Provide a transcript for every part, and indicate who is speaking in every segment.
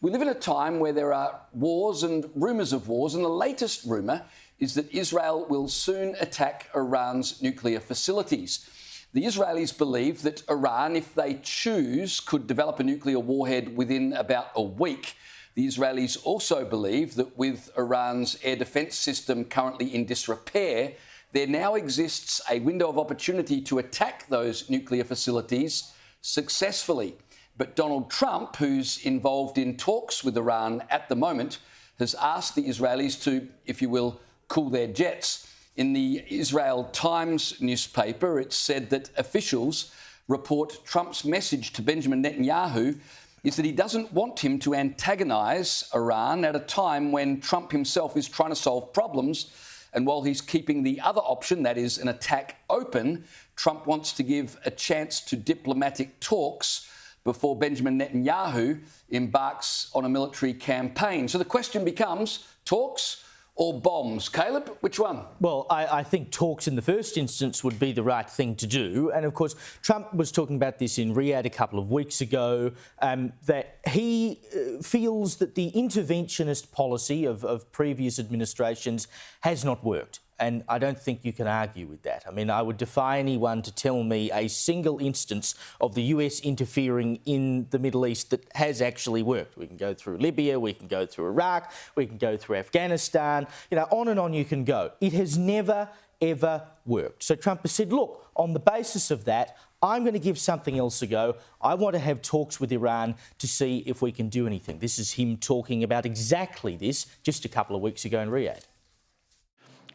Speaker 1: We live in a time where there are wars and rumours of wars, and the latest rumour is that Israel will soon attack Iran's nuclear facilities. The Israelis believe that Iran, if they choose, could develop a nuclear warhead within about a week. The Israelis also believe that with Iran's air defence system currently in disrepair, there now exists a window of opportunity to attack those nuclear facilities successfully. But Donald Trump, who's involved in talks with Iran at the moment, has asked the Israelis to, if you will, cool their jets. In the Israel Times newspaper, it said that officials report Trump's message to Benjamin Netanyahu is that he doesn't want him to antagonise Iran at a time when Trump himself is trying to solve problems. And while he's keeping the other option, that is an attack, open, Trump wants to give a chance to diplomatic talks before Benjamin Netanyahu embarks on a military campaign. So the question becomes, talks or bombs? Caleb, which one?
Speaker 2: Well, I think talks in the first instance would be the right thing to do. And of course, Trump was talking about this in Riyadh a couple of weeks ago, that he feels that the interventionist policy of previous administrations has not worked. And I don't think you can argue with that. I mean, I would defy anyone to tell me a single instance of the US interfering in the Middle East that has actually worked. We can go through Libya, we can go through Iraq, we can go through Afghanistan, on and on you can go. It has never, ever worked. So Trump has said, look, on the basis of that, I'm going to give something else a go. I want to have talks with Iran to see if we can do anything. This is him talking about exactly this just a couple of weeks ago in Riyadh.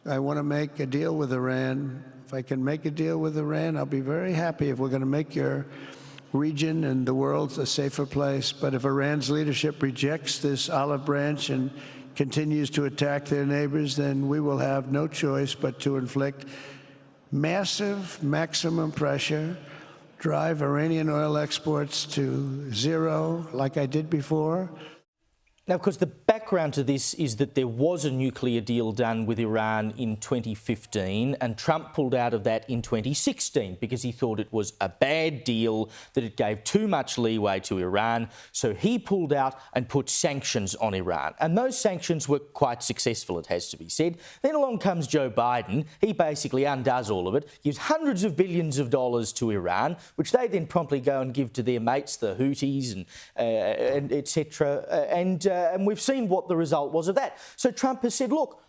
Speaker 3: I want to make a deal with Iran. If I can make a deal with Iran, I'll be very happy if we're going to make your region and the world a safer place. But if Iran's leadership rejects this olive branch and continues to attack their neighbors, then we will have no choice but to inflict massive maximum pressure, drive Iranian oil exports to zero like I did before.
Speaker 2: Now, of course, the background to this is that there was a nuclear deal done with Iran in 2015 and Trump pulled out of that in 2016 because he thought it was a bad deal, that it gave too much leeway to Iran. So he pulled out and put sanctions on Iran. And those sanctions were quite successful, it has to be said. Then along comes Joe Biden. He basically undoes all of it, gives hundreds of billions of dollars to Iran, which they then promptly go and give to their mates, the Houthis and etc. And we've seen what the result was of that. So Trump has said, look,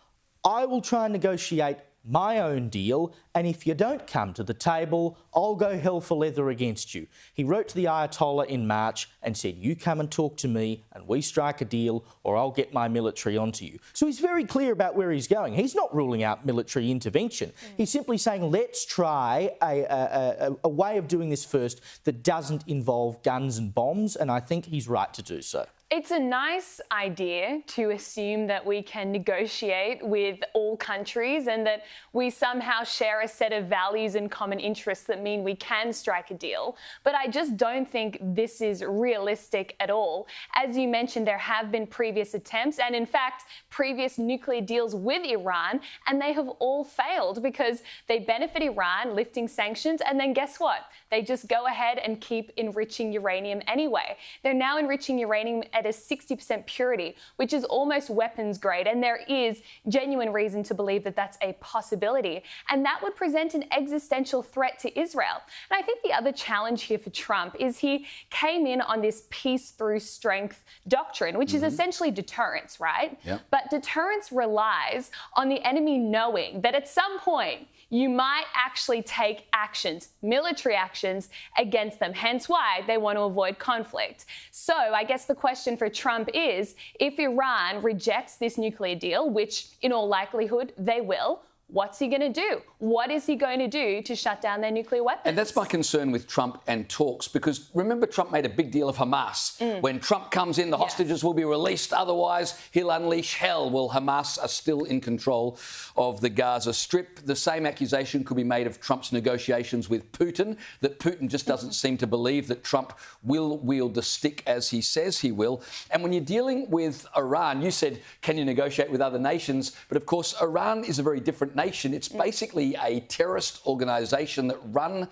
Speaker 2: I will try and negotiate my own deal, and if you don't come to the table, I'll go hell for leather against you. He wrote to the Ayatollah in March and said, you come and talk to me and we strike a deal or I'll get my military onto you. So he's very clear about where he's going. He's not ruling out military intervention. He's simply saying, let's try a way of doing this first that doesn't involve guns and bombs, and I think he's right to do so.
Speaker 4: It's a nice idea to assume that we can negotiate with all countries and that we somehow share a set of values and common interests that mean we can strike a deal. But I just don't think this is realistic at all. As you mentioned, there have been previous attempts and, in fact, previous nuclear deals with Iran, and they have all failed because they benefit Iran, lifting sanctions, and then guess what? They just go ahead and keep enriching uranium anyway. They're now enriching uranium at a 60% purity, which is almost weapons grade, and there is genuine reason to believe that that's a possibility. And that would present an existential threat to Israel. And I think the other challenge here for Trump is he came in on this peace through strength doctrine, which is essentially deterrence, right?
Speaker 1: Yep.
Speaker 4: But deterrence relies on the enemy knowing that at some point you might actually take actions, military actions, against them, hence why they want to avoid conflict. So I guess the question for Trump is, if Iran rejects this nuclear deal, which in all likelihood they will, what's he going to do? What is he going to do to shut down their nuclear weapons?
Speaker 1: And that's my concern with Trump and talks, because remember Trump made a big deal of Hamas. When Trump comes in, the hostages will be released. Otherwise, he'll unleash hell. Well, Hamas are still in control of the Gaza Strip. The same accusation could be made of Trump's negotiations with Putin, that Putin just doesn't seem to believe that Trump will wield the stick as he says he will. And when you're dealing with Iran, you said, can you negotiate with other nations? But of course, Iran is a very different nation nation. It's basically a terrorist organisation that run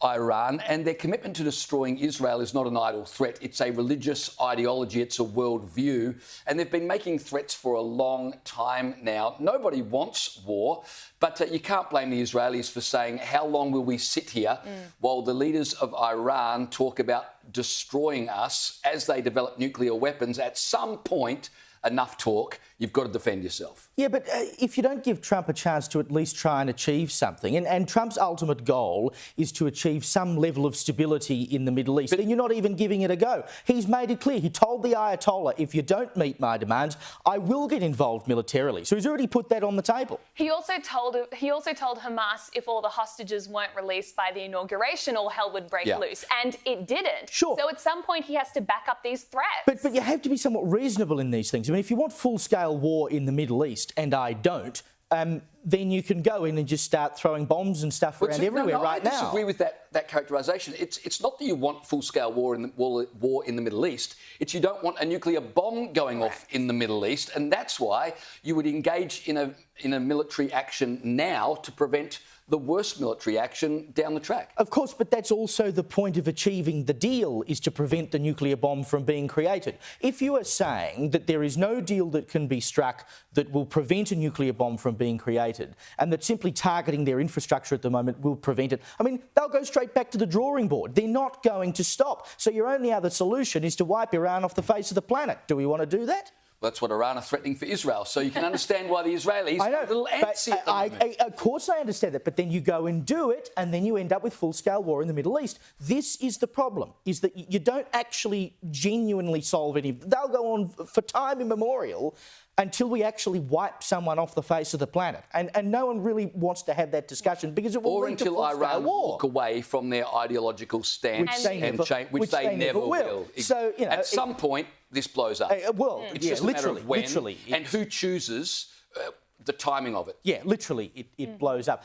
Speaker 1: Iran, and their commitment to destroying Israel is not an idle threat. It's a religious ideology. It's a worldview. And they've been making threats for a long time now. Nobody wants war, but you can't blame the Israelis for saying, how long will we sit here while the leaders of Iran talk about destroying us as they develop nuclear weapons? At some point, enough talk, you've got to defend yourself.
Speaker 2: Yeah, but if you don't give Trump a chance to at least try and achieve something, and Trump's ultimate goal is to achieve some level of stability in the Middle East, then you're not even giving it a go. He's made it clear. He told the Ayatollah, if you don't meet my demands, I will get involved militarily. So he's already put that on the table.
Speaker 4: He also told Hamas if all the hostages weren't released by the inauguration, all hell would break loose. And it didn't.
Speaker 2: Sure.
Speaker 4: So at some point he has to back up these threats.
Speaker 2: But you have to be somewhat reasonable in these things. I mean, if you want full-scale war in the Middle East, and I don't, then you can go in and just start throwing bombs and stuff around everywhere right now.
Speaker 1: I disagree with that characterisation. It's not that you want full-scale war in the Middle East. It's you don't want a nuclear bomb going off in the Middle East, and that's why you would engage in a military action now to prevent the worst military action down the track.
Speaker 2: Of course, but that's also the point of achieving the deal, is to prevent the nuclear bomb from being created. If you are saying that there is no deal that can be struck that will prevent a nuclear bomb from being created, and that simply targeting their infrastructure at the moment will prevent it, I mean, they'll go straight back to the drawing board. They're not going to stop. So your only other solution is to wipe Iran off the face of the planet. Do we want to do that?
Speaker 1: That's what Iran are threatening for Israel. So you can understand why the Israelis are a little antsy at the moment.
Speaker 2: Of course I understand that, but then you go and do it, and then you end up with full-scale war in the Middle East. This is the problem, is that you don't actually genuinely solve any... They'll go on for time immemorial until we actually wipe someone off the face of the planet. And no one really wants to have that discussion because it will lead to full-scale war. Or until Iran
Speaker 1: walk away from their ideological stance, which they never will.
Speaker 2: So, you know,
Speaker 1: at some point, this blows up. It's just a matter of when and who chooses the timing of it.
Speaker 2: Yeah, literally, it blows up.